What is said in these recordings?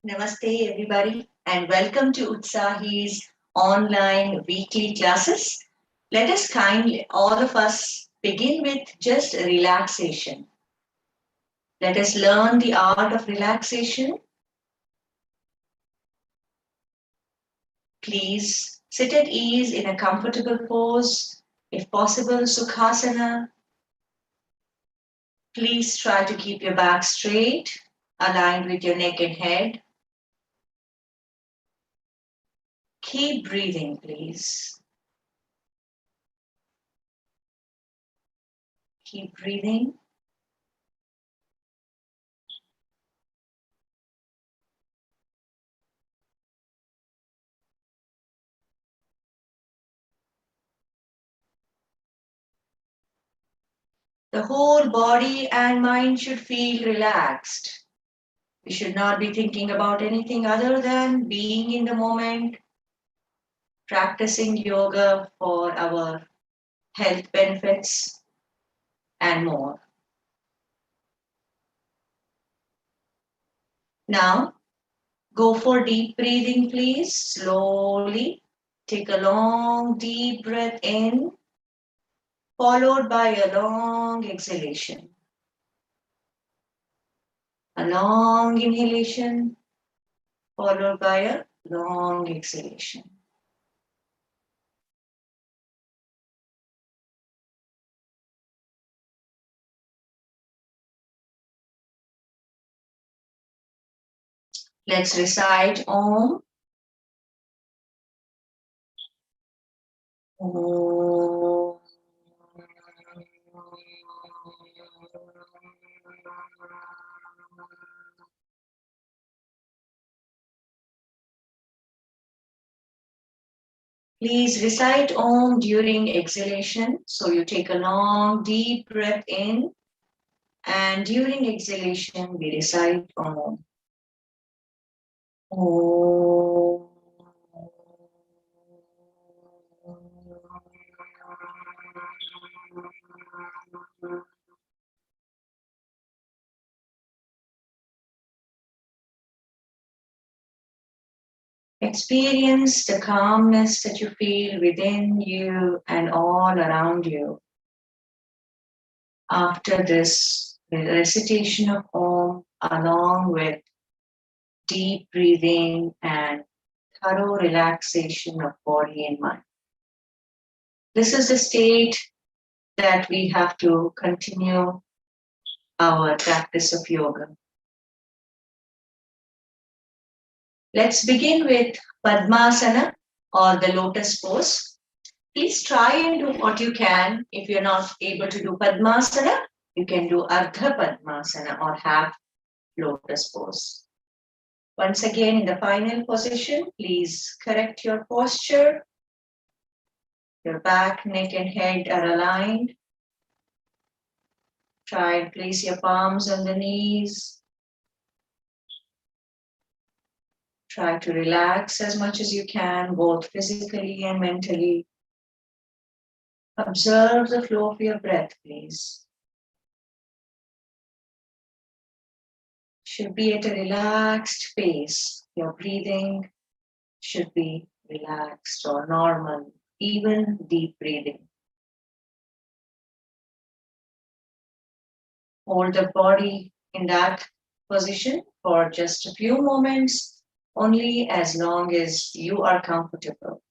Namaste, everybody, and welcome to Utsahi's online weekly classes. Let us kindly, all of us, begin with just relaxation. Let us learn the art of relaxation. Please sit at ease in a comfortable pose, if possible, Sukhasana. Please try to keep your back straight, aligned with your neck and head. Keep breathing, please. Keep breathing. The whole body and mind should feel relaxed. We should not be thinking about anything other than being in the moment, practicing yoga for our health benefits, and more. Now, go for deep breathing, please. Slowly take a long, deep breath in, followed by a long exhalation. A long inhalation, followed by a long exhalation. Let's recite Om. Om. Please recite Om during exhalation. So you take a long, deep breath in, and during exhalation, we recite Om. Om. Experience the calmness that you feel within you and all around you. After this recitation of Om, along with deep breathing and thorough relaxation of body and mind. This is the state that we have to continue our practice of yoga. Let's begin with Padmasana or the lotus pose. Please try and do what you can. If you're not able to do Padmasana, you can do Ardha Padmasana or half lotus pose. Once again, in the final position, please correct your posture. Your back, neck, and head are aligned. Try and place your palms on the knees. Try to relax as much as you can, both physically and mentally. Observe the flow of your breath, please. Should be at a relaxed pace. Your breathing should be relaxed or normal, even deep breathing. Hold the body in that position for just a few moments, only as long as you are comfortable.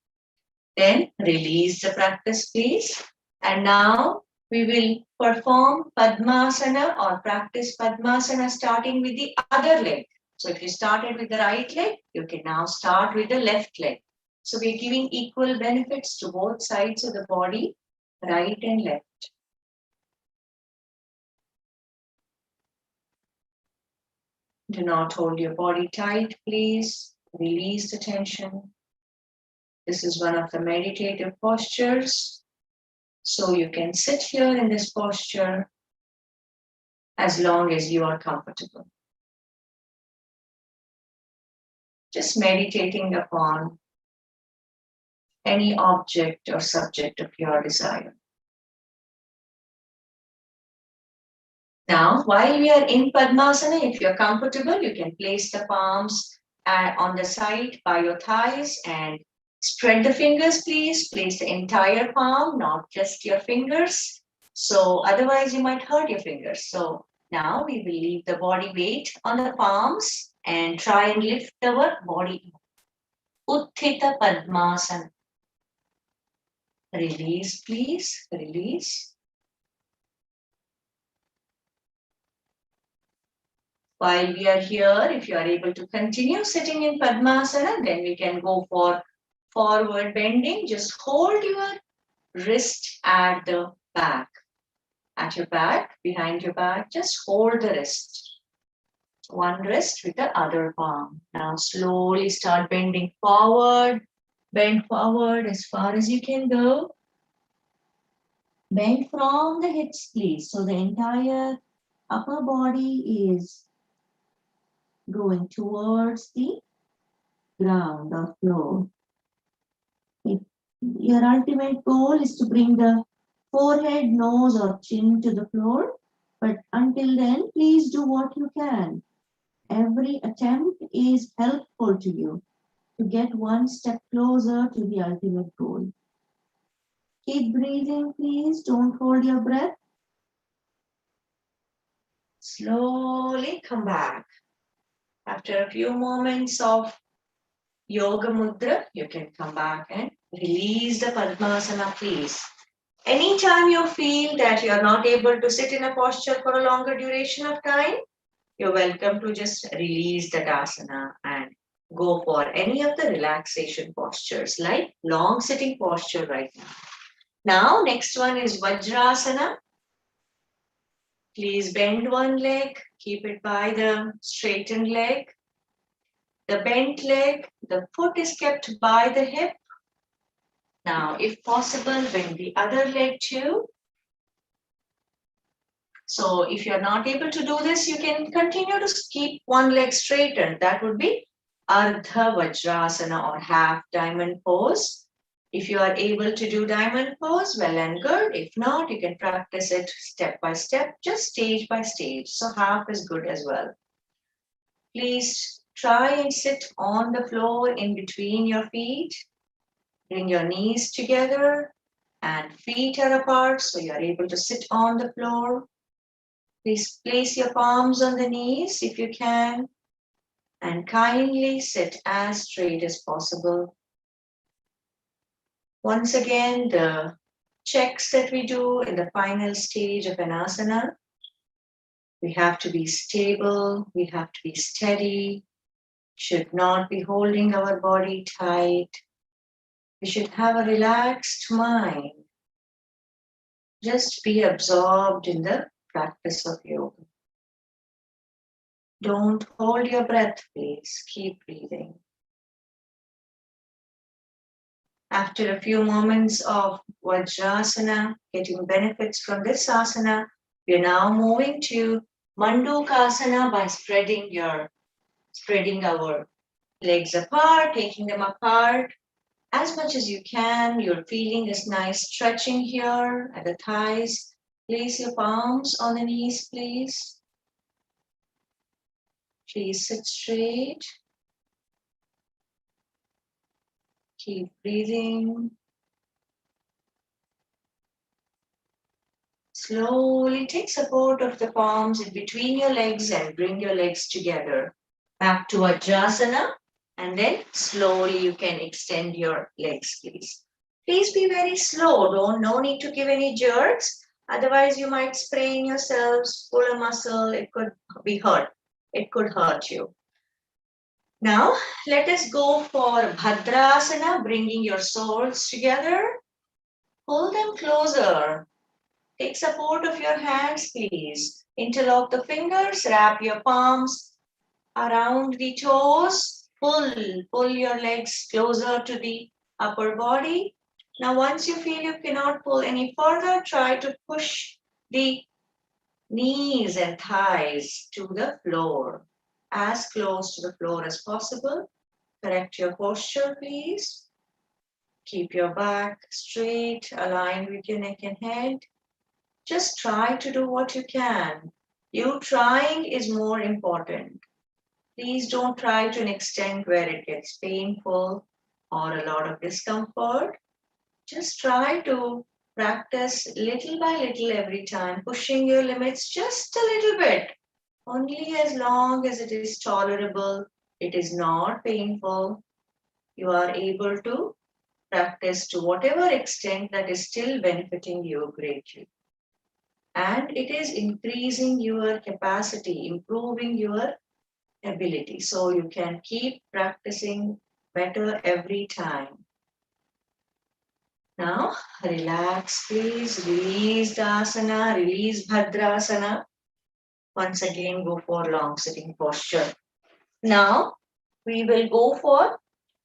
Then release the practice, please. And now we will perform Padmasana or practice Padmasana starting with the other leg. So if you started with the right leg, you can now start with the left leg. So we're giving equal benefits to both sides of the body, right and left. Do not hold your body tight, please. Release the tension. This is one of the meditative postures. So you can sit here in this posture as long as you are comfortable. Just meditating upon any object or subject of your desire. Now, while we are in Padmasana, if you're comfortable, you can place the palms on the side by your thighs and spread the fingers, please. Place the entire palm, not just your fingers. So otherwise you might hurt your fingers. So now we will leave the body weight on the palms and try and lift our body. Utthita Padmasana. Release, please. Release. While we are here, if you are able to continue sitting in Padmasana, then we can go for forward bending. Just hold your wrist at the back. At your back, behind your back, just hold the wrist. One wrist with the other palm. Now slowly start bending forward. Bend forward as far as you can go. Bend from the hips, please. So the entire upper body is going towards the ground or floor. Your ultimate goal is to bring the forehead, nose, or chin to the floor. But until then, please do what you can. Every attempt is helpful to you to get one step closer to the ultimate goal. Keep breathing, please. Don't hold your breath. Slowly come back. After a few moments of Yoga Mudra, you can come back and release the Padmasana, please. Anytime you feel that you are not able to sit in a posture for a longer duration of time, you're welcome to just release that asana and go for any of the relaxation postures like long sitting posture right now. Now, next one is Vajrasana. Please bend one leg, keep it by the straightened leg. The bent leg, the foot is kept by the hip. Now, if possible, bend the other leg too. So if you're not able to do this, you can continue to keep one leg straightened. That would be Ardha Vajrasana or half diamond pose. If you are able to do diamond pose, well and good. If not, you can practice it step by step, just stage by stage. So half is good as well. Please try and sit on the floor in between your feet. Bring your knees together and feet are apart so you are able to sit on the floor. Please place your palms on the knees if you can and kindly sit as straight as possible. Once again, the checks that we do in the final stage of an asana. We have to be stable, we have to be steady, should not be holding our body tight. We should have a relaxed mind. Just be absorbed in the practice of yoga. Don't hold your breath, please. Keep breathing. After a few moments of Vajrasana, getting benefits from this asana, we are now moving to Mandu Kasana by spreading our legs apart, taking them apart as much as you can. You're feeling this nice stretching here at the thighs. Place your palms on the knees, please. Please sit straight. Keep breathing. Slowly take support of the palms in between your legs and bring your legs together. Back to Vajrasana, and then slowly you can extend your legs, please. Please be very slow. No need to give any jerks. Otherwise, you might sprain yourselves, pull a muscle. It could be hurt. It could hurt you. Now, let us go for Bhadrasana, bringing your soles together. Pull them closer. Take support of your hands, please. Interlock the fingers, wrap your palms around the toes. Pull your legs closer to the upper body. Now, once you feel you cannot pull any further, try to push the knees and thighs to the floor, as close to the floor as possible. Correct your posture, please. Keep your back straight, aligned with your neck and head. Just try to do what you can. You trying is more important. Please don't try to an extent where it gets painful or a lot of discomfort. Just try to practice little by little every time, pushing your limits just a little bit, only as long as it is tolerable, it is not painful. You are able to practice to whatever extent that is still benefiting you greatly. And it is increasing your capacity, improving your ability. So you can keep practicing better every time. Now, relax, please. Release the asana, release Bhadrasana. Once again, go for long sitting posture. Now, we will go for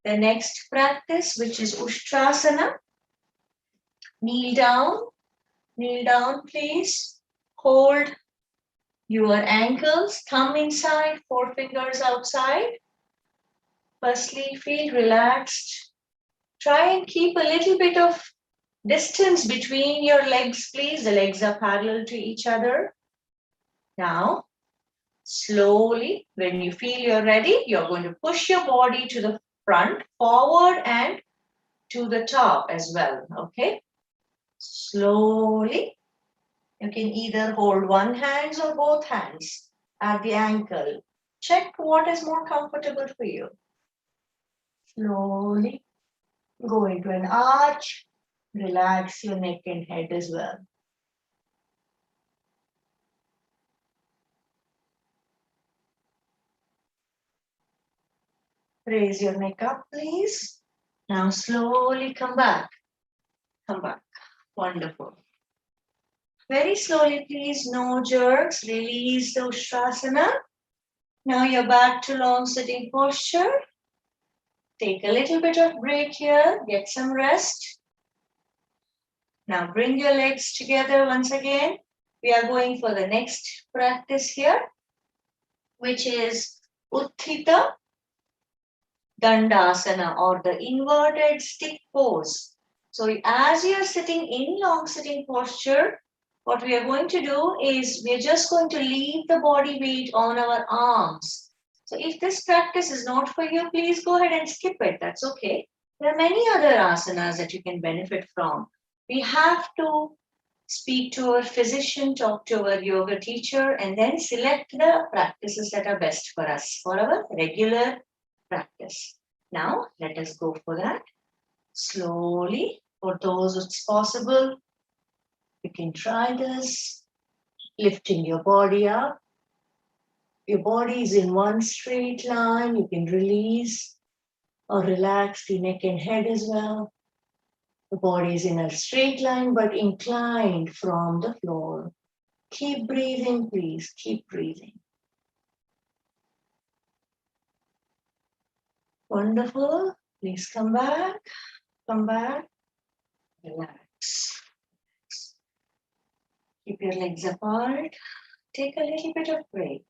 the next practice, which is Ushtrasana. Kneel down, please. Hold your ankles, thumb inside, forefingers outside. Firstly, feel relaxed. Try and keep a little bit of distance between your legs, please. The legs are parallel to each other. Now, slowly, when you feel you're ready, you're going to push your body to the front, forward, and to the top as well. Okay? Slowly, you can either hold one hand or both hands at the ankle. Check what is more comfortable for you. Slowly go into an arch. Relax your neck and head as well. Raise your neck up, please. Now slowly come back. Come back. Wonderful. Very slowly, please. No jerks. Release the Ushtrasana. Now you're back to long sitting posture. Take a little bit of break here. Get some rest. Now bring your legs together once again. We are going for the next practice here, which is Utthita Dandasana, or the inverted stick pose. So as you are sitting in long sitting posture, what we are going to do is we are just going to leave the body weight on our arms. So if this practice is not for you, please go ahead and skip it. That's okay. There are many other asanas that you can benefit from. We have to speak to our physician, talk to our yoga teacher, and then select the practices that are best for us for our regular practice. Now, let us go for that. Slowly, for those it's possible, you can try this, lifting your body up. Your body is in one straight line. You can release or relax the neck and head as well. The body is in a straight line but inclined from the floor. Keep breathing, please. Keep breathing. Wonderful. Please come back. Come back. Relax. Keep your legs apart. Take a little bit of break.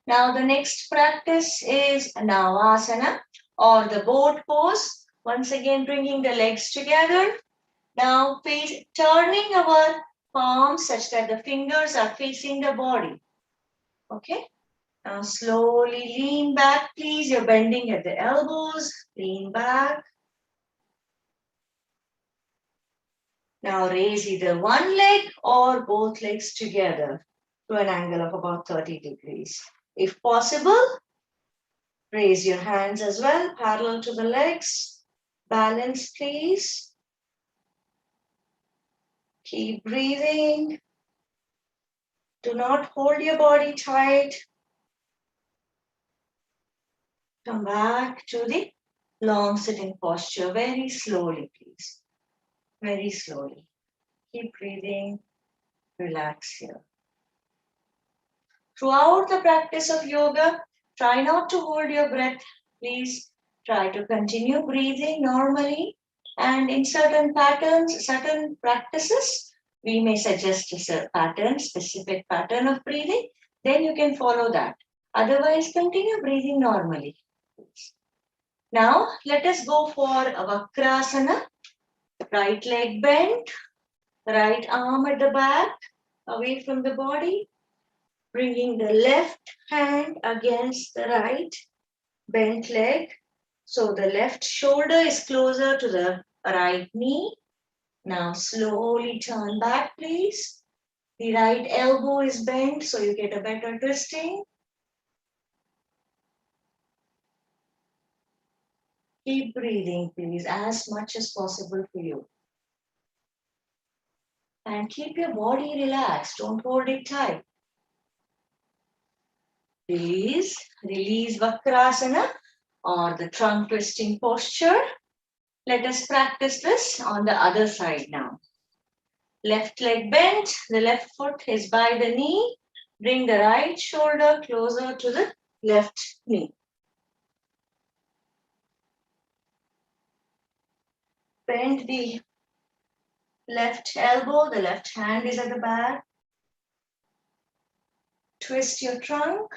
Now the next practice is Navasana, or the boat pose. Once again, bringing the legs together. Now turning our palms such that the fingers are facing the body. Okay. Now slowly lean back, please. You're bending at the elbows. Lean back. Now raise either one leg or both legs together to an angle of about 30 degrees. If possible, raise your hands as well, parallel to the legs. Balance, please. Keep breathing. Do not hold your body tight. Come back to the long sitting posture very slowly, please. Very slowly. Keep breathing. Relax here. Throughout the practice of yoga, try not to hold your breath. Please try to continue breathing normally. And in certain patterns, certain practices, we may suggest a pattern, specific pattern of breathing. Then you can follow that. Otherwise, continue breathing normally. Now, let us go for Vajrasana. Right leg bent, right arm at the back, away from the body. Bringing the left hand against the right bent leg. So the left shoulder is closer to the right knee. Now slowly turn back, please. The right elbow is bent so you get a better twisting. Keep breathing, please, as much as possible for you. And keep your body relaxed. Don't hold it tight. Release. Release Vakrasana or the trunk twisting posture. Let us practice this on the other side now. Left leg bent. The left foot is by the knee. Bring the right shoulder closer to the left knee. Bend the left elbow. The left hand is at the back. Twist your trunk.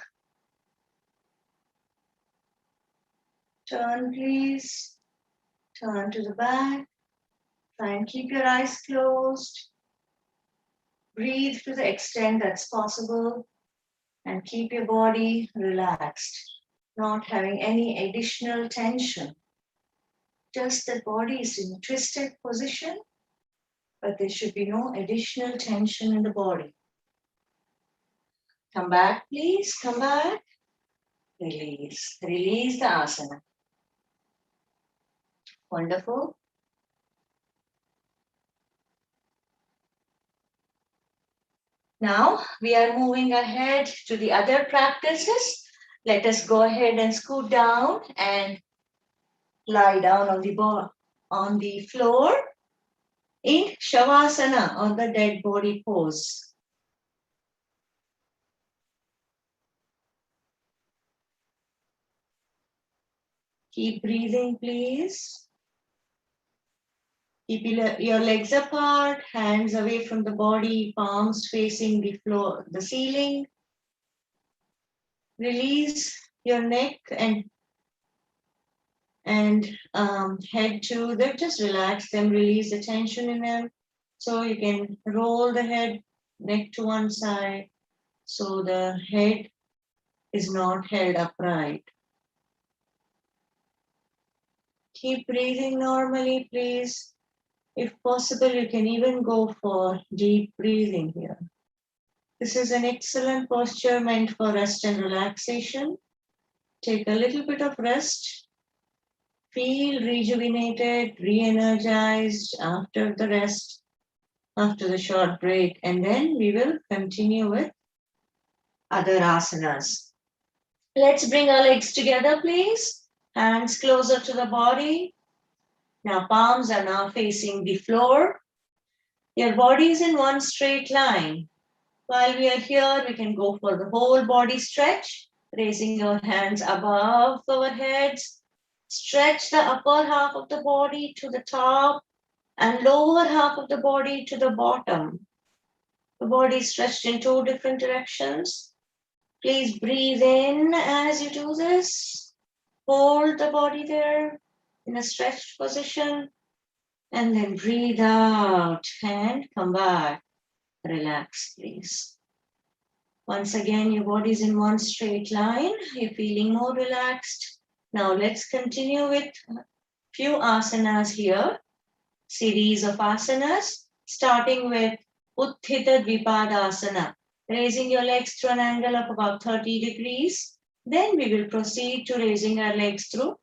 Turn, please. Turn to the back. Try and keep your eyes closed. Breathe to the extent that's possible. And keep your body relaxed. Not having any additional tension. Just the body is in a twisted position. But there should be no additional tension in the body. Come back, please. Come back. Release. Release the asana. Wonderful. Now we are moving ahead to the other practices. Let us go ahead and scoot down and lie down on the floor in Shavasana, on the dead body pose. Keep breathing, please. Keep your legs apart, hands away from the body, palms facing the floor, the ceiling. Release your neck and head to them. Just relax them, release the tension in them. So you can roll the head, neck to one side, so the head is not held upright. Keep breathing normally, please. If possible, you can even go for deep breathing here. This is an excellent posture meant for rest and relaxation. Take a little bit of rest. Feel rejuvenated, re-energized after the rest, after the short break, and then we will continue with other asanas. Let's bring our legs together, please. Hands closer to the body. Now palms are now facing the floor. Your body is in one straight line. While we are here, we can go for the whole body stretch, raising your hands above our heads. Stretch the upper half of the body to the top and lower half of the body to the bottom. The body is stretched in two different directions. Please breathe in as you do this. Hold the body there in a stretched position. And then breathe out and come back. Relax, please. Once again, your body is in one straight line. You're feeling more relaxed. Now let's continue with a few asanas here. Series of asanas, starting with Utthita Dvipadasana. Raising your legs to an angle of about 30 degrees. Then we will proceed to raising our legs through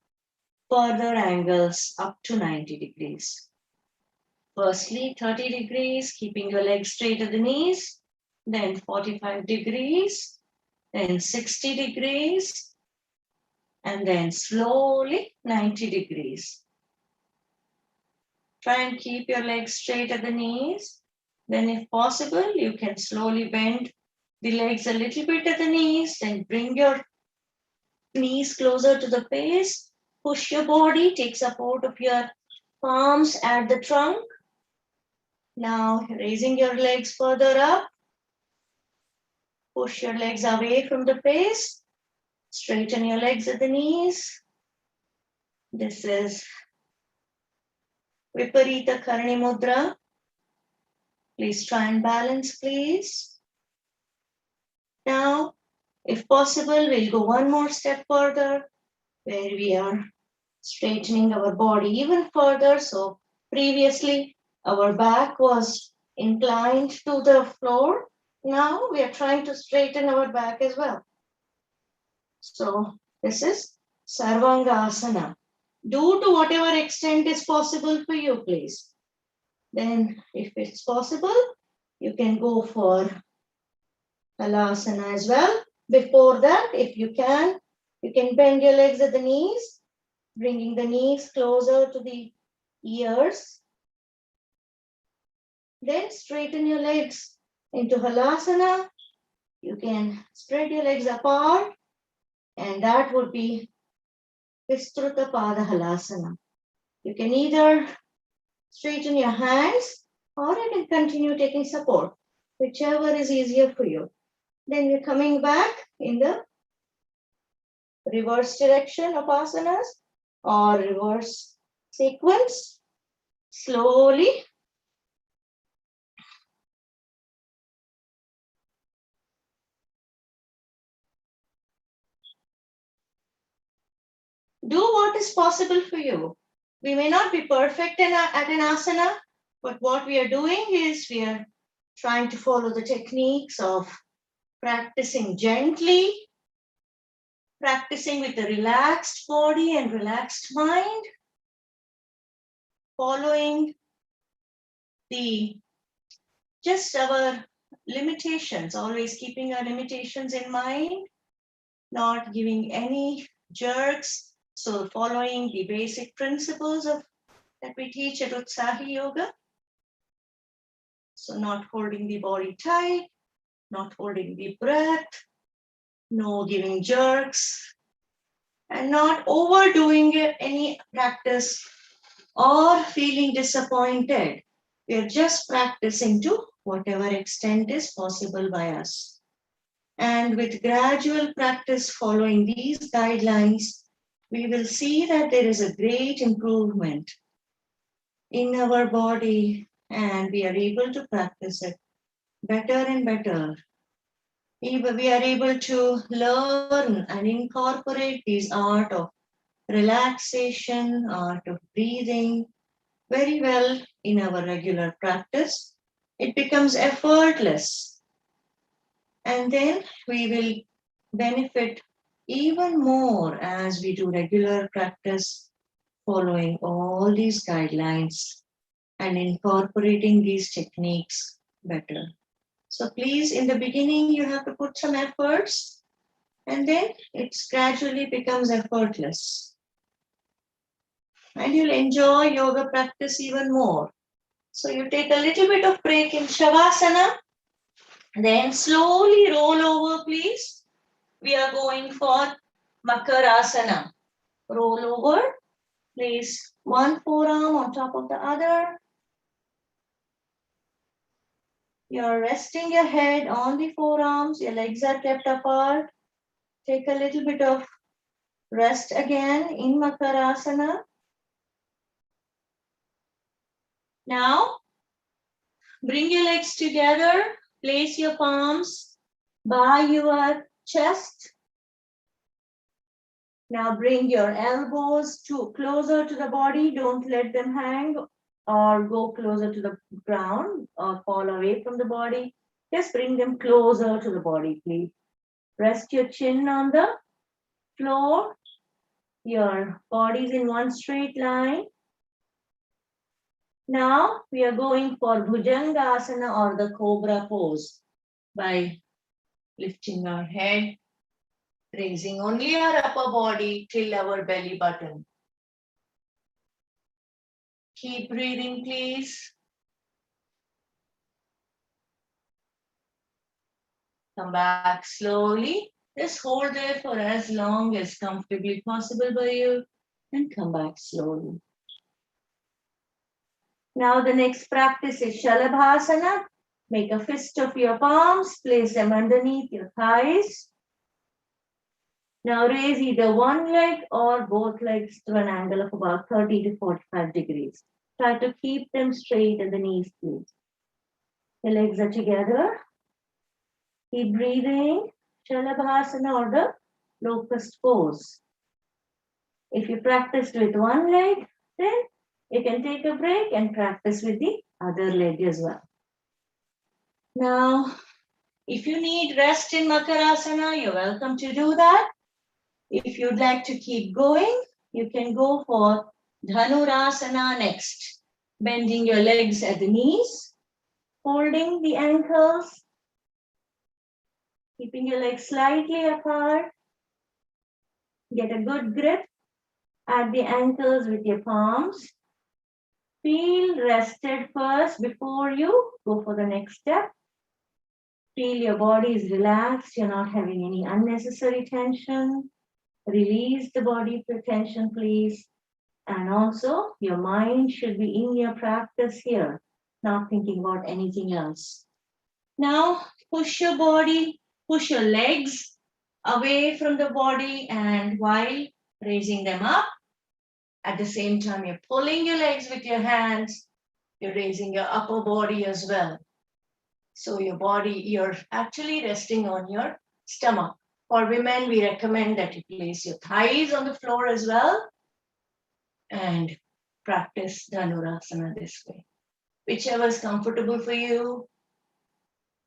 further angles up to 90 degrees. Firstly, 30 degrees, keeping your legs straight at the knees. Then 45 degrees. Then 60 degrees. And then slowly 90 degrees. Try and keep your legs straight at the knees. Then if possible, you can slowly bend the legs a little bit at the knees. Then bring your knees closer to the face. Push your body, take support of your palms at the trunk. Now raising your legs further up. Push your legs away from the face. Straighten your legs at the knees. This is Viparita Karani Mudra. Please try and balance, please. Now, if possible, we'll go one more step further where we are straightening our body even further. So previously, our back was inclined to the floor. Now we are trying to straighten our back as well. So this is Sarvangasana. Do to whatever extent is possible for you, please. Then if it's possible, you can go for Halasana as well. Before that, if you can bend your legs at the knees, bringing the knees closer to the ears. Then straighten your legs into Halasana. You can spread your legs apart, and that would be Vistruta Pada Halasana. You can either straighten your hands or you can continue taking support, whichever is easier for you. Then you're coming back in the reverse direction of asanas or reverse sequence. Slowly do what is possible for you. We may not be perfect at an asana, but what we are doing is we are trying to follow the techniques of practicing gently, practicing with a relaxed body and relaxed mind, following just our limitations, always keeping our limitations in mind, not giving any jerks. So following the basic principles that we teach at Utsahi Yoga. So not holding the body tight, not holding the breath, no giving jerks, and not overdoing any practice or feeling disappointed. We are just practicing to whatever extent is possible by us. And with gradual practice following these guidelines, we will see that there is a great improvement in our body and we are able to practice it better and better. We are able to learn and incorporate this art of relaxation, art of breathing very well in our regular practice. It becomes effortless. And then we will benefit even more as we do regular practice, following all these guidelines and incorporating these techniques better. So please, in the beginning, you have to put some efforts and then it gradually becomes effortless. And you'll enjoy yoga practice even more. So you take a little bit of break in Shavasana, then slowly roll over, please. We are going for Makarasana. Roll over, place one forearm on top of the other. You're resting your head on the forearms, your legs are kept apart. Take a little bit of rest again in Makarasana. Now, bring your legs together, place your palms by your chest. Now bring your elbows closer to the body. Don't let them hang or go closer to the ground or fall away from the body. Just bring them closer to the body, please. Rest your chin on the floor. Your body's in one straight line. Now we are going for Gujangasana or the Cobra pose by lifting our head, raising only our upper body till our belly button. Keep breathing, please. Come back slowly. Just hold there for as long as comfortably possible by you and come back slowly. Now the next practice is Shalabhasana. Make a fist of your palms, place them underneath your thighs. Now raise either one leg or both legs to an angle of about 30 to 45 degrees. Try to keep them straight at the knees, please. The legs are together. Keep breathing. Shalabhasana or the locust pose. If you practiced with one leg, then you can take a break and practice with the other leg as well. Now, if you need rest in Makarasana, you're welcome to do that. If you'd like to keep going, you can go for Dhanurasana next. Bending your legs at the knees, holding the ankles, keeping your legs slightly apart. Get a good grip at the ankles with your palms. Feel rested first before you go for the next step. Feel your body is relaxed. You're not having any unnecessary tension. Release the body tension, please. And also, your mind should be in your practice here, not thinking about anything else. Now, push your body, push your legs away from the body, and while raising them up, at the same time, you're pulling your legs with your hands, you're raising your upper body as well. So your body, you're actually resting on your stomach. For women, we recommend that you place your thighs on the floor as well and practice Dhanurasana this way. Whichever is comfortable for you,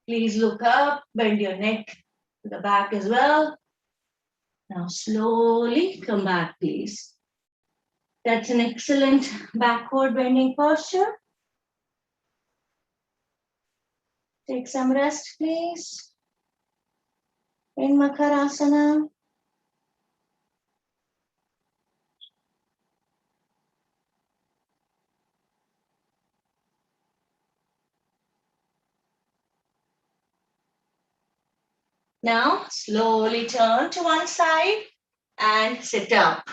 please look up, bend your neck to the back as well. Now slowly come back, please. That's an excellent backward bending posture. Take some rest, please. In Makarasana. Now, slowly turn to one side and sit up.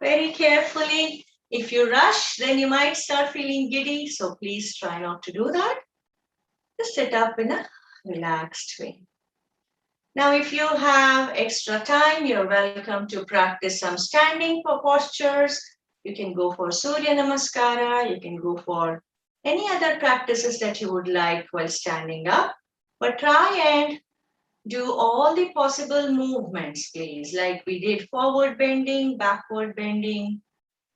Very carefully. If you rush, then you might start feeling giddy. So please try not to do that. Just sit up in a relaxed way. Now, if you have extra time, you're welcome to practice some standing postures. You can go for Surya Namaskara. You can go for any other practices that you would like while standing up. But try and do all the possible movements, please, like we did forward bending, backward bending,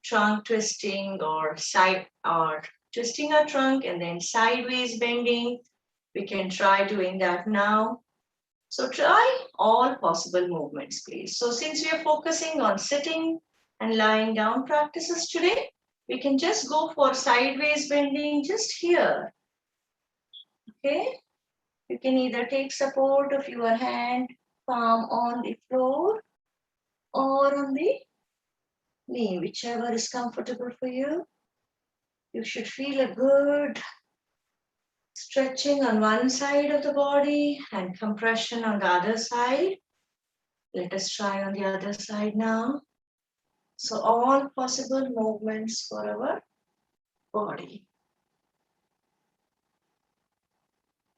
trunk twisting, or side or twisting our trunk and then sideways bending. We can try doing that now. So try all possible movements, please. So since we are focusing on sitting and lying down practices today, we can just go for sideways bending just here. Okay? You can either take support of your hand, palm on the floor or on the knee, whichever is comfortable for you. You should feel a good stretching on one side of the body and compression on the other side. Let us try on the other side now. So all possible movements for our body.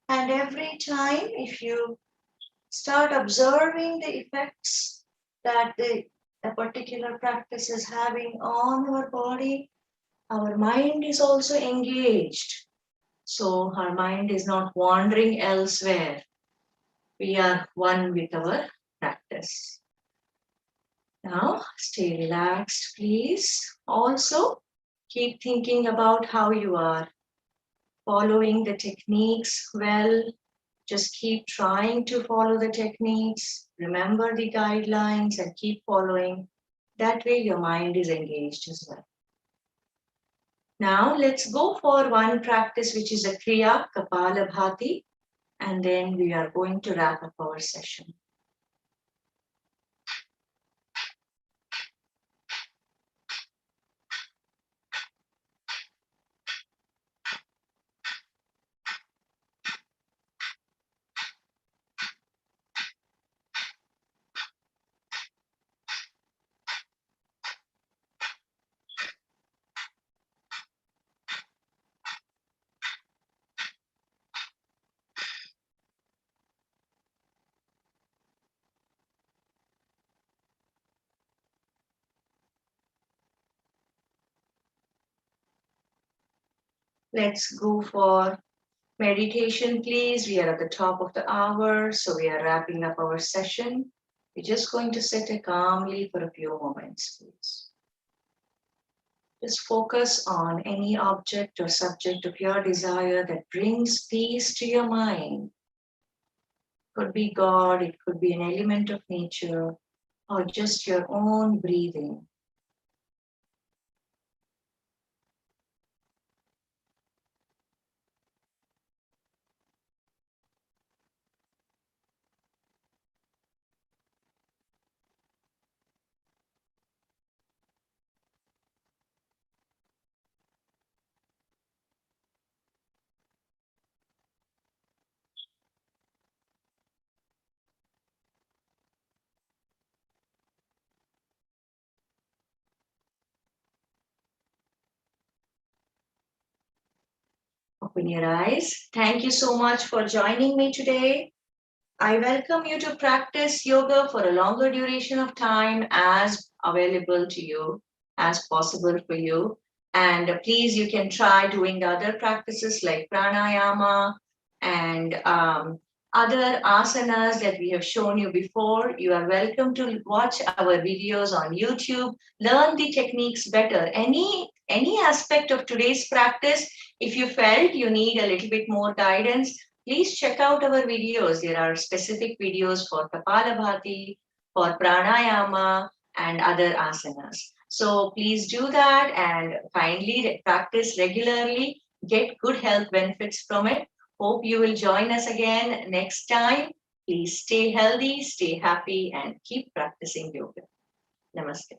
And every time, if you start observing the effects that a particular practice is having on our body, our mind is also engaged. So our mind is not wandering elsewhere. We are one with our practice. Now, stay relaxed, please. Also, keep thinking about how you are following the techniques well. Just keep trying to follow the techniques. Remember the guidelines and keep following. That way, your mind is engaged as well. Now, let's go for one practice, which is a Kriya Kapalabhati, and then we are going to wrap up our session. Let's go for meditation, please. We are at the top of the hour, so we are wrapping up our session. We're just going to sit calmly for a few moments, please. Just focus on any object or subject of your desire that brings peace to your mind. Could be God, it could be an element of nature, or just your own breathing. Open your eyes. Thank you so much for joining me today. I welcome you to practice yoga for a longer duration of time as available to you as possible for you. And please, you can try doing the other practices like pranayama and other asanas that we have shown you before. You are welcome to watch our videos on YouTube, learn the techniques better. Any aspect of today's practice, if you felt you need a little bit more guidance, please check out our videos. There are specific videos for Kapalabhati, for pranayama, and other asanas. So please do that and kindly practice regularly. Get good health benefits from it. Hope you will join us again next time. Please stay healthy, stay happy, and keep practicing yoga. Namaste.